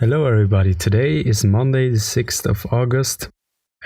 Hello everybody, today is Monday the 6th of August.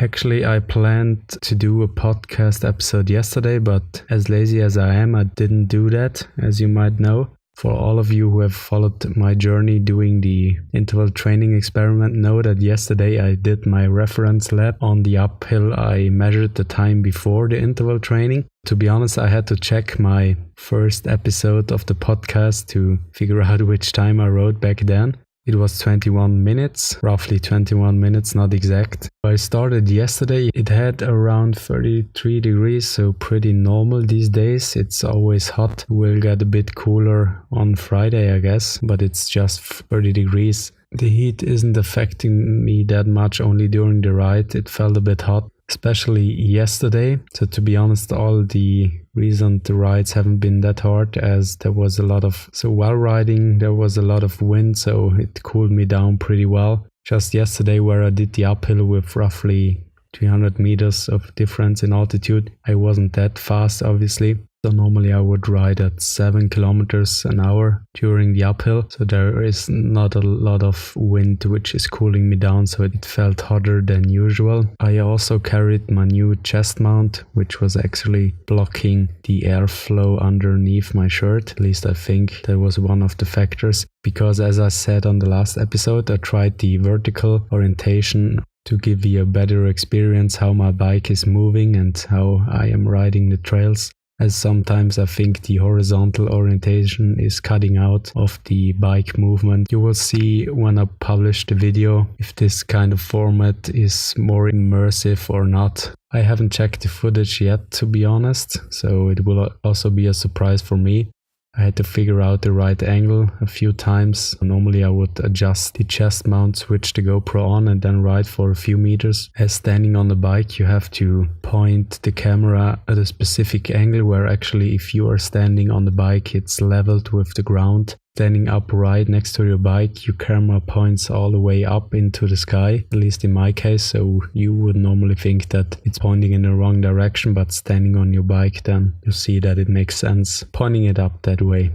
Actually, I planned to do a podcast episode yesterday, but as lazy as I am, I didn't do that, as you might know. For all of you who have followed my journey doing the interval training experiment, know that yesterday I did my reference lap on the uphill. I measured the time before the interval training. To be honest, I had to check my first episode of the podcast to figure out which time I rode back then. It was 21 minutes, roughly 21 minutes, not exact. I started yesterday. It had around 33 degrees, so pretty normal these days. It's always hot. Will get a bit cooler on Friday, I guess, but it's just 30 degrees. The heat isn't affecting me that much, only during the ride. It felt a bit hot, especially yesterday. So to be honest, all the recent rides haven't been that hard, as there was a lot of, while riding there was a lot of wind, so it cooled me down pretty well. Just yesterday, where I did the uphill with roughly 300 meters of difference in altitude, I wasn't that fast obviously. So normally I would ride at 7 kilometers an hour during the uphill. So there is not a lot of wind which is cooling me down, so it felt hotter than usual. I also carried my new chest mount, which was actually blocking the airflow underneath my shirt. At least I think that was one of the factors. Because as I said on the last episode, I tried the vertical orientation to give you a better experience how my bike is moving and how I am riding the trails. As sometimes I think the horizontal orientation is cutting out of the bike movement. You will see when I publish the video if this kind of format is more immersive or not. I haven't checked the footage yet, to be honest, so it will also be a surprise for me. I had to figure out the right angle a few times. Normally I would adjust the chest mount, switch the GoPro on and then ride for a few meters. As standing on the bike, you have to point the camera at a specific angle, where actually if you are standing on the bike it's leveled with the ground. Standing upright next to your bike, your camera points all the way up into the sky, at least in my case, so you would normally think that it's pointing in the wrong direction, but standing on your bike, then you see that it makes sense pointing it up that way.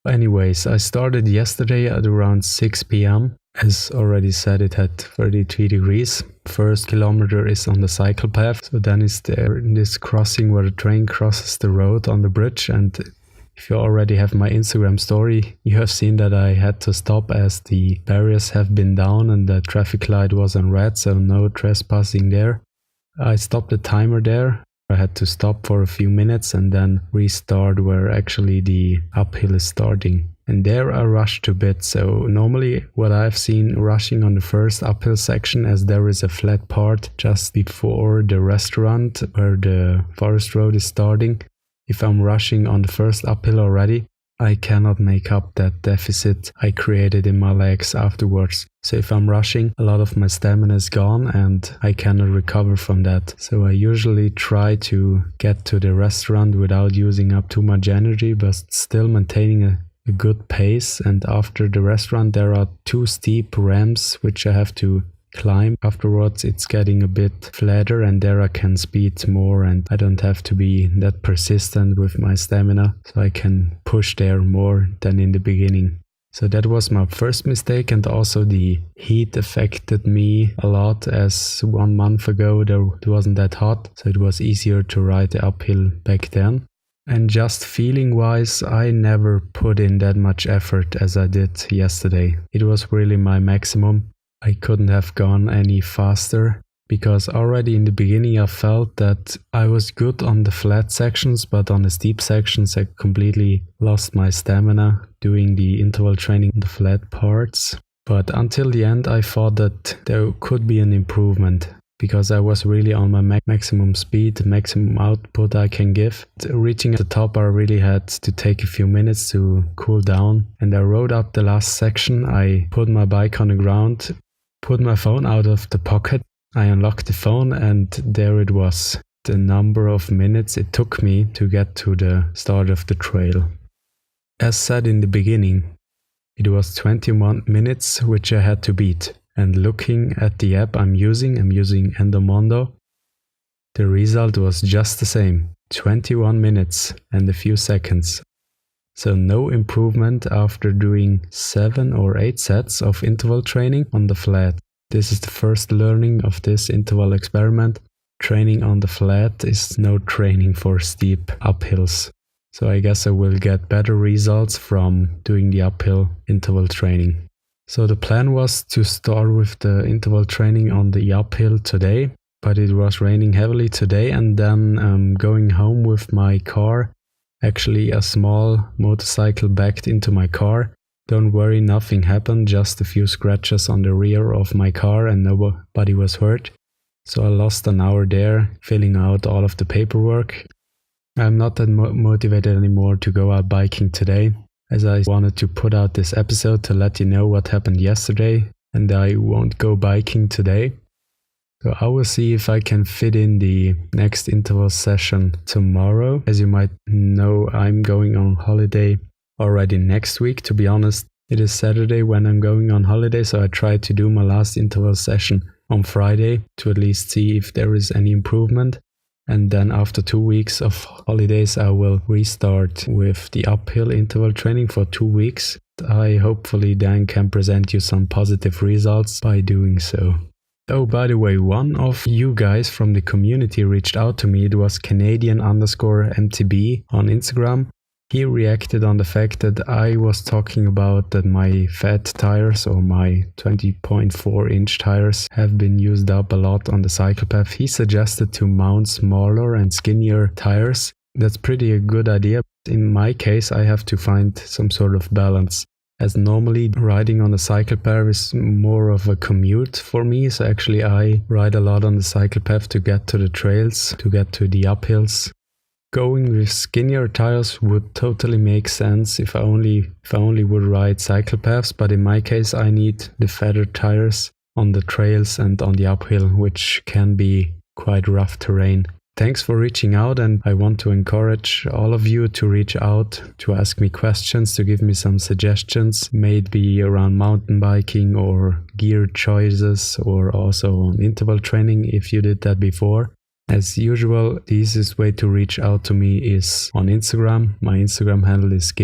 Anyways, I started yesterday at around 6 p.m. As already said, it had 33 degrees. First kilometer is on the cycle path, so then it's there in this crossing where the train crosses the road on the bridge. And if you already have my Instagram story, you have seen that I had to stop as the barriers have been down and the traffic light was on red, so no trespassing there. I stopped the timer there. I had to stop for a few minutes and then restart where actually the uphill is starting. And there I rushed a bit. So normally what I've seen rushing on the first uphill section, as there is a flat part just before the restaurant where the forest road is starting. If I'm rushing on the first uphill already, I cannot make up that deficit I created in my legs afterwards. So if I'm rushing, a lot of my stamina is gone and I cannot recover from that. So I usually try to get to the restaurant without using up too much energy, but still maintaining a good pace. And after the restaurant, there are 2 steep ramps which I have to climb. Afterwards it's getting a bit flatter and there I can speed more and I don't have to be that persistent with my stamina, so I can push there more than in the beginning. So that was my first mistake, and also the heat affected me a lot, as 1 month ago it wasn't that hot, so it was easier to ride the uphill back then. And just feeling wise, I never put in that much effort as I did yesterday. It was really my maximum. I couldn't have gone any faster, because already in the beginning I felt that I was good on the flat sections, but on the steep sections I completely lost my stamina doing the interval training on the flat parts. But until the end I thought that there could be an improvement, because I was really on my maximum speed, maximum output I can give. Reaching the top, I really had to take a few minutes to cool down, and I rode up the last section. I put my bike on the ground, put my phone out of the pocket. I unlocked the phone and there it was, the number of minutes it took me to get to the start of the trail. As said in the beginning, it was 21 minutes which I had to beat. And looking at the app I'm using Endomondo, the result was just the same, 21 minutes and a few seconds. So no improvement after doing 7 or 8 sets of interval training on the flat. This is the first learning of this interval experiment. Training on the flat is no training for steep uphills. So I guess I will get better results from doing the uphill interval training. So the plan was to start with the interval training on the uphill today, but it was raining heavily today, and then going home with my car. Actually, a small motorcycle backed into my car. Don't worry, nothing happened, just a few scratches on the rear of my car and nobody was hurt. So I lost an hour there filling out all of the paperwork. I'm not that motivated anymore to go out biking today, as I wanted to put out this episode to let you know what happened yesterday, and I won't go biking today. So I will see if I can fit in the next interval session tomorrow. As you might know, I'm going on holiday already next week. To be honest, it is Saturday when I'm going on holiday, so I tried to do my last interval session on Friday to at least see if there is any improvement. And then after 2 weeks of holidays, I will restart with the uphill interval training for 2 weeks. I hopefully then can present you some positive results by doing so. Oh, by the way, one of you guys from the community reached out to me. It was Canadian_MTB on Instagram. He reacted on the fact that I was talking about that my fat tires or my 20.4-inch tires have been used up a lot on the cycle path. He suggested to mount smaller and skinnier tires. That's pretty a good idea. In my case, I have to find some sort of balance, as normally riding on the cycle path is more of a commute for me. So actually I ride a lot on the cycle path to get to the trails, to get to the uphills. Going with skinnier tires would totally make sense if I only would ride cycle paths, but in my case I need the fatter tires on the trails and on the uphill, which can be quite rough terrain. Thanks for reaching out, and I want to encourage all of you to reach out, to ask me questions, to give me some suggestions, maybe around mountain biking or gear choices, or also on interval training if you did that before. As usual, the easiest way to reach out to me is on Instagram. My Instagram handle is